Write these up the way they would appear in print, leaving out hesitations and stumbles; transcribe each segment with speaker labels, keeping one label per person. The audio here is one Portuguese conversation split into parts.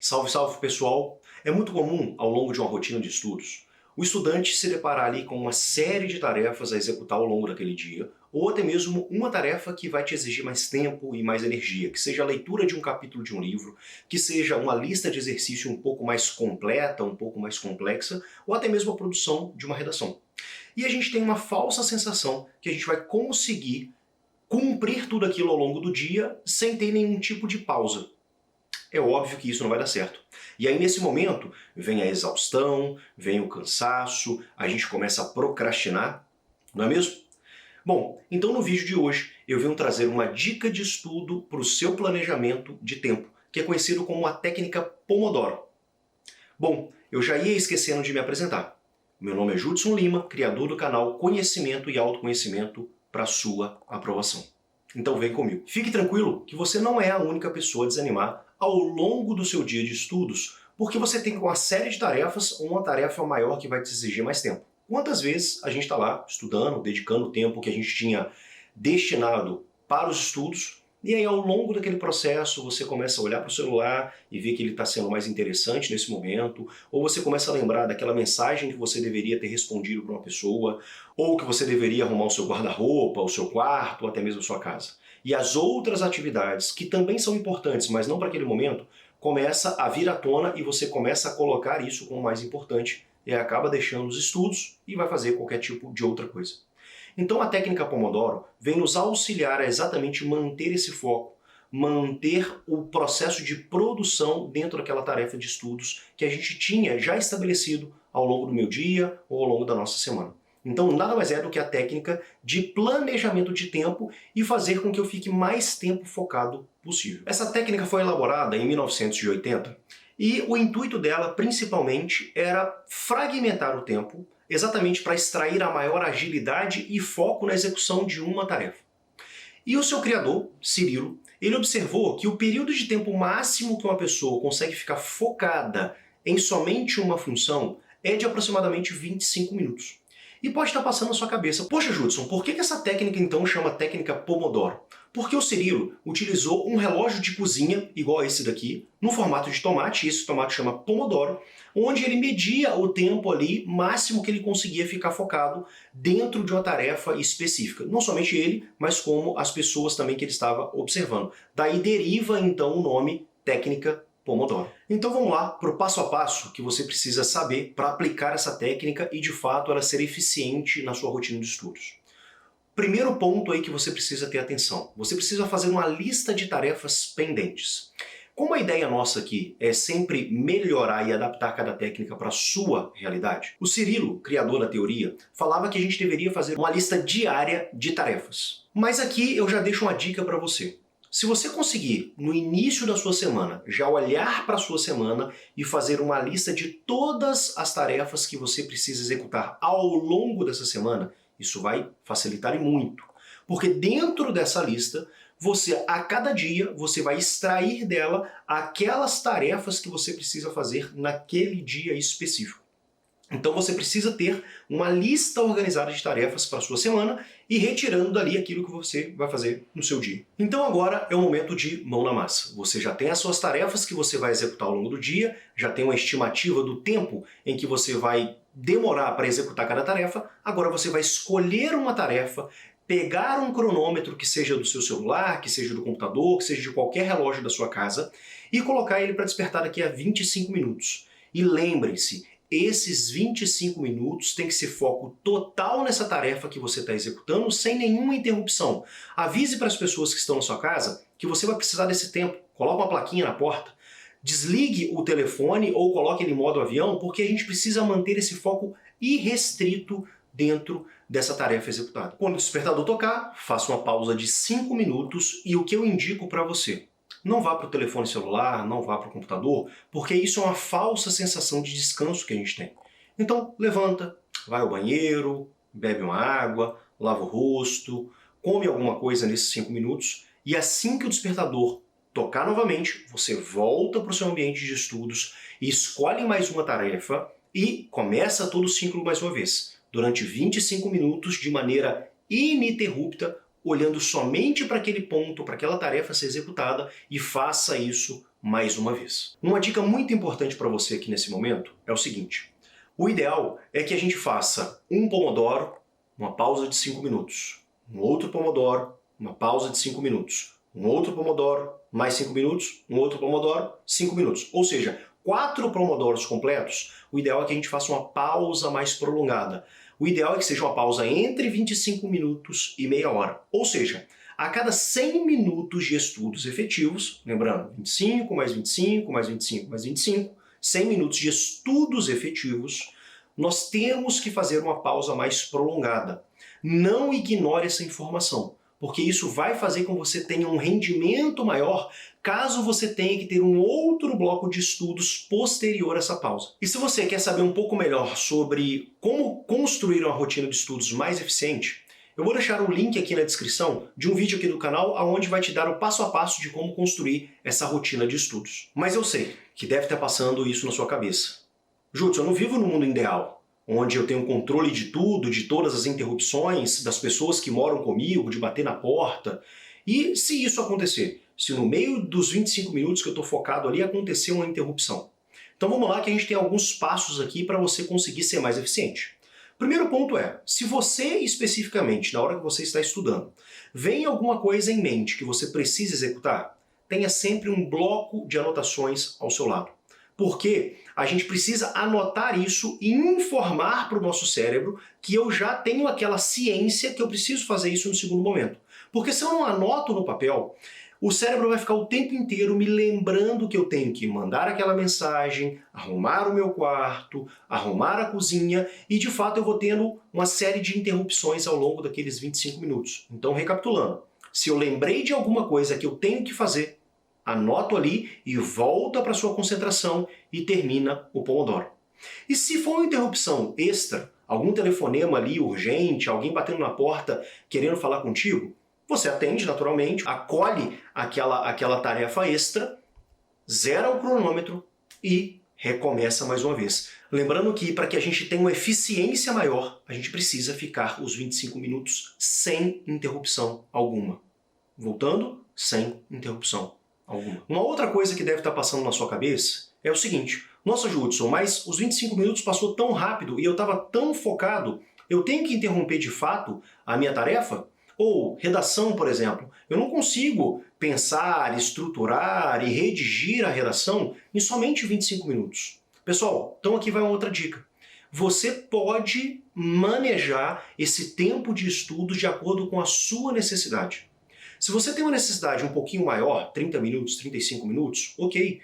Speaker 1: Salve, salve pessoal! É muito comum, ao longo de uma rotina de estudos, o estudante se deparar ali com uma série de tarefas a executar ao longo daquele dia, ou até mesmo uma tarefa que vai te exigir mais tempo e mais energia, que seja a leitura de um capítulo de um livro, que seja uma lista de exercício um pouco mais completa, um pouco mais complexa, ou até mesmo a produção de uma redação. E a gente tem uma falsa sensação que a gente vai conseguir cumprir tudo aquilo ao longo do dia sem ter nenhum tipo de pausa. É óbvio que isso não vai dar certo. E aí nesse momento vem a exaustão, vem o cansaço, a gente começa a procrastinar, não é mesmo? Bom, então no vídeo de hoje eu venho trazer uma dica de estudo para o seu planejamento de tempo, que é conhecido como a técnica Pomodoro. Bom, eu já ia esquecendo de me apresentar. Meu nome é Judson Lima, criador do canal Conhecimento e Autoconhecimento para sua aprovação. Então vem comigo. Fique tranquilo que você não é a única pessoa a desanimar ao longo do seu dia de estudos, porque você tem uma série de tarefas ou uma tarefa maior que vai te exigir mais tempo. Quantas vezes a gente está lá estudando, dedicando o tempo que a gente tinha destinado para os estudos, e aí ao longo daquele processo você começa a olhar para o celular e ver que ele está sendo mais interessante nesse momento, ou você começa a lembrar daquela mensagem que você deveria ter respondido para uma pessoa, ou que você deveria arrumar o seu guarda-roupa, o seu quarto, ou até mesmo a sua casa. E as outras atividades, que também são importantes, mas não para aquele momento, começa a vir à tona e você começa a colocar isso como mais importante e acaba deixando os estudos e vai fazer qualquer tipo de outra coisa. Então a técnica Pomodoro vem nos auxiliar a exatamente manter esse foco, manter o processo de produção dentro daquela tarefa de estudos que a gente tinha já estabelecido ao longo do meu dia ou ao longo da nossa semana. Então nada mais é do que a técnica de planejamento de tempo e fazer com que eu fique mais tempo focado possível. Essa técnica foi elaborada em 1980 e o intuito dela principalmente era fragmentar o tempo exatamente para extrair a maior agilidade e foco na execução de uma tarefa. E o seu criador, Cirilo, ele observou que o período de tempo máximo que uma pessoa consegue ficar focada em somente uma função é de aproximadamente 25 minutos. E pode estar passando na sua cabeça, poxa Judson, por que essa técnica então chama técnica Pomodoro? Porque o Cirilo utilizou um relógio de cozinha, igual a esse daqui, no formato de tomate, e esse tomate chama Pomodoro, onde ele media o tempo ali máximo que ele conseguia ficar focado dentro de uma tarefa específica. Não somente ele, mas como as pessoas também que ele estava observando. Daí deriva então o nome técnica Pomodoro. Então vamos lá para o passo a passo que você precisa saber para aplicar essa técnica e de fato ela ser eficiente na sua rotina de estudos. Primeiro ponto aí que você precisa ter atenção. Você precisa fazer uma lista de tarefas pendentes. Como a ideia nossa aqui é sempre melhorar e adaptar cada técnica para a sua realidade, o Cirilo, criador da teoria, falava que a gente deveria fazer uma lista diária de tarefas. Mas aqui eu já deixo uma dica para você. Se você conseguir, no início da sua semana, já olhar para a sua semana e fazer uma lista de todas as tarefas que você precisa executar ao longo dessa semana, isso vai facilitar e muito. Porque dentro dessa lista, você, a cada dia, você vai extrair dela aquelas tarefas que você precisa fazer naquele dia específico. Então você precisa ter uma lista organizada de tarefas para a sua semana e retirando dali aquilo que você vai fazer no seu dia. Então agora é o momento de mão na massa. Você já tem as suas tarefas que você vai executar ao longo do dia, já tem uma estimativa do tempo em que você vai demorar para executar cada tarefa, agora você vai escolher uma tarefa, pegar um cronômetro que seja do seu celular, que seja do computador, que seja de qualquer relógio da sua casa e colocar ele para despertar daqui a 25 minutos. E lembrem-se, esses 25 minutos tem que ser foco total nessa tarefa que você está executando sem nenhuma interrupção. Avise para as pessoas que estão na sua casa que você vai precisar desse tempo. Coloque uma plaquinha na porta. Desligue o telefone ou coloque ele em modo avião, porque a gente precisa manter esse foco irrestrito dentro dessa tarefa executada. Quando o despertador tocar, faça uma pausa de 5 minutos e o que eu indico para você? Não vá para o telefone celular, não vá para o computador, porque isso é uma falsa sensação de descanso que a gente tem. Então levanta, vai ao banheiro, bebe uma água, lava o rosto, come alguma coisa nesses 5 minutos e assim que o despertador tocar novamente, você volta para o seu ambiente de estudos e escolhe mais uma tarefa e começa todo o ciclo mais uma vez, durante 25 minutos de maneira ininterrupta, olhando somente para aquele ponto, para aquela tarefa a ser executada e faça isso mais uma vez. Uma dica muito importante para você aqui nesse momento é o seguinte: o ideal é que a gente faça um Pomodoro, uma pausa de 5 minutos, um outro Pomodoro, uma pausa de 5 minutos, um outro Pomodoro, mais 5 minutos, um outro Pomodoro, 5 minutos. Ou seja, 4 Pomodoros completos. O ideal é que a gente faça uma pausa mais prolongada. O ideal é que seja uma pausa entre 25 minutos e meia hora. Ou seja, a cada 100 minutos de estudos efetivos, lembrando, 25 mais 25 mais 25 mais 25, 100 minutos de estudos efetivos, nós temos que fazer uma pausa mais prolongada. Não ignore essa informação, porque isso vai fazer com que você tenha um rendimento maior caso você tenha que ter um outro bloco de estudos posterior a essa pausa. E se você quer saber um pouco melhor sobre como construir uma rotina de estudos mais eficiente, eu vou deixar o link aqui na descrição de um vídeo aqui do canal onde vai te dar o passo a passo de como construir essa rotina de estudos. Mas eu sei que deve estar passando isso na sua cabeça. Judson, eu não vivo no mundo ideal, onde eu tenho controle de tudo, de todas as interrupções, das pessoas que moram comigo, de bater na porta. E se isso acontecer? Se no meio dos 25 minutos que eu estou focado ali acontecer uma interrupção? Então vamos lá que a gente tem alguns passos aqui para você conseguir ser mais eficiente. Primeiro ponto é, se você especificamente, na hora que você está estudando, vem alguma coisa em mente que você precisa executar, tenha sempre um bloco de anotações ao seu lado. Porque a gente precisa anotar isso e informar para o nosso cérebro que eu já tenho aquela ciência que eu preciso fazer isso no segundo momento. Porque se eu não anoto no papel, o cérebro vai ficar o tempo inteiro me lembrando que eu tenho que mandar aquela mensagem, arrumar o meu quarto, arrumar a cozinha e de fato eu vou tendo uma série de interrupções ao longo daqueles 25 minutos. Então, recapitulando, se eu lembrei de alguma coisa que eu tenho que fazer, anoto ali e volta para sua concentração e termina o Pomodoro. E se for uma interrupção extra, algum telefonema ali urgente, alguém batendo na porta querendo falar contigo, você atende naturalmente, acolhe aquela tarefa extra, zera o cronômetro e recomeça mais uma vez. Lembrando que para que a gente tenha uma eficiência maior, a gente precisa ficar os 25 minutos sem interrupção alguma. Voltando, sem interrupção alguma. Uma outra coisa que deve estar passando na sua cabeça é o seguinte: nossa, Judson, mas os 25 minutos passou tão rápido e eu estava tão focado, eu tenho que interromper de fato a minha tarefa? Ou redação, por exemplo, eu não consigo pensar, estruturar e redigir a redação em somente 25 minutos. Pessoal, então aqui vai uma outra dica. Você pode manejar esse tempo de estudo de acordo com a sua necessidade. Se você tem uma necessidade um pouquinho maior, 30 minutos, 35 minutos, ok.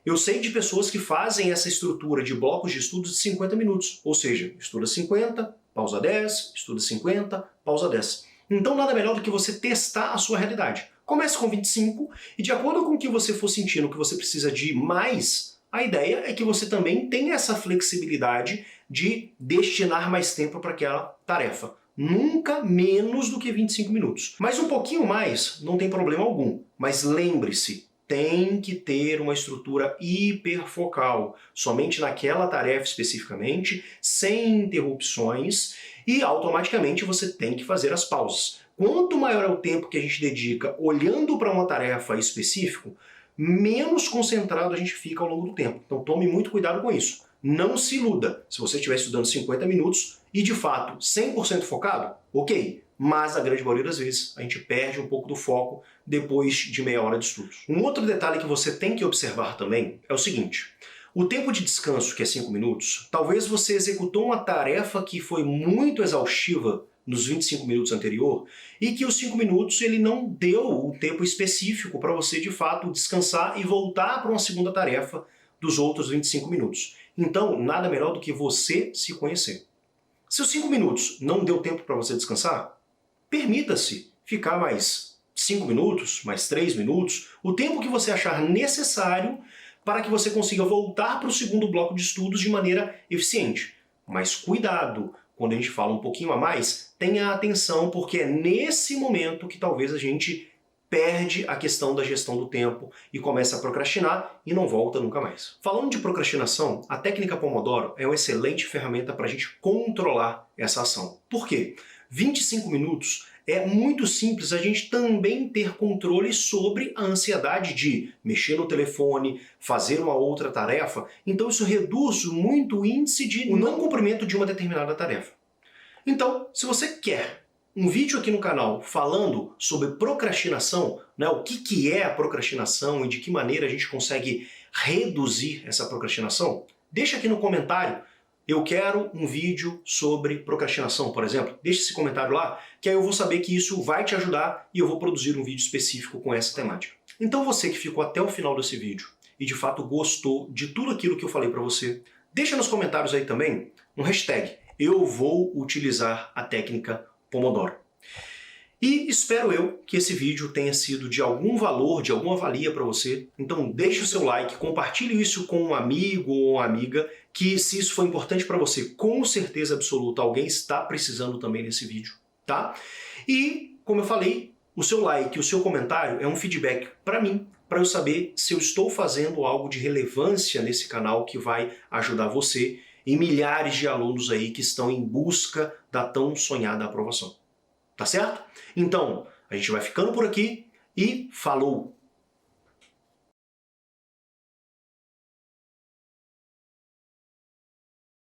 Speaker 1: Eu sei de pessoas que fazem essa estrutura de blocos de estudos de 50 minutos. Ou seja, estuda 50, pausa 10, estuda 50, pausa 10. Então nada melhor do que você testar a sua realidade. Comece com 25 e de acordo com o que você for sentindo que você precisa de mais, a ideia é que você também tenha essa flexibilidade de destinar mais tempo para aquela tarefa. Nunca menos do que 25 minutos. Mas um pouquinho mais não tem problema algum. Mas lembre-se, tem que ter uma estrutura hiperfocal, somente naquela tarefa especificamente, sem interrupções, e automaticamente você tem que fazer as pausas. Quanto maior é o tempo que a gente dedica olhando para uma tarefa específica, menos concentrado a gente fica ao longo do tempo. Então tome muito cuidado com isso. Não se iluda. Se você estiver estudando 50 minutos e de fato 100% focado, ok. Mas a grande maioria das vezes a gente perde um pouco do foco depois de meia hora de estudos. Um outro detalhe que você tem que observar também é o seguinte: o tempo de descanso, que é 5 minutos, talvez você executou uma tarefa que foi muito exaustiva nos 25 minutos anterior e que os 5 minutos ele não deu o tempo específico para você de fato descansar e voltar para uma segunda tarefa dos outros 25 minutos. Então, nada melhor do que você se conhecer. Se os 5 minutos não deu tempo para você descansar, permita-se ficar mais 5 minutos, mais 3 minutos, o tempo que você achar necessário para que você consiga voltar para o segundo bloco de estudos de maneira eficiente. Mas cuidado, quando a gente fala um pouquinho a mais, tenha atenção, porque é nesse momento que talvez a gente perde a questão da gestão do tempo e começa a procrastinar e não volta nunca mais. Falando de procrastinação, a técnica Pomodoro é uma excelente ferramenta para a gente controlar essa ação. Por quê? 25 minutos é muito simples a gente também ter controle sobre a ansiedade de mexer no telefone, fazer uma outra tarefa. Então isso reduz muito o índice de não cumprimento de uma determinada tarefa. Então, se você quer um vídeo aqui no canal falando sobre procrastinação, né, o que é a procrastinação e de que maneira a gente consegue reduzir essa procrastinação, deixa aqui no comentário. Eu quero um vídeo sobre procrastinação, por exemplo. Deixa esse comentário lá, que aí eu vou saber que isso vai te ajudar e eu vou produzir um vídeo específico com essa temática. Então você que ficou até o final desse vídeo e de fato gostou de tudo aquilo que eu falei para você, deixa nos comentários aí também um hashtag eu vou utilizar a técnica Pomodoro. E espero eu que esse vídeo tenha sido de algum valor, de alguma valia para você. Então deixe o seu like, compartilhe isso com um amigo ou uma amiga, que se isso for importante para você, com certeza absoluta, alguém está precisando também desse vídeo, tá? E, como eu falei, o seu like, o seu comentário é um feedback para mim, para eu saber se eu estou fazendo algo de relevância nesse canal que vai ajudar você e milhares de alunos aí que estão em busca da tão sonhada aprovação. Tá certo? Então, a gente vai ficando por aqui e falou!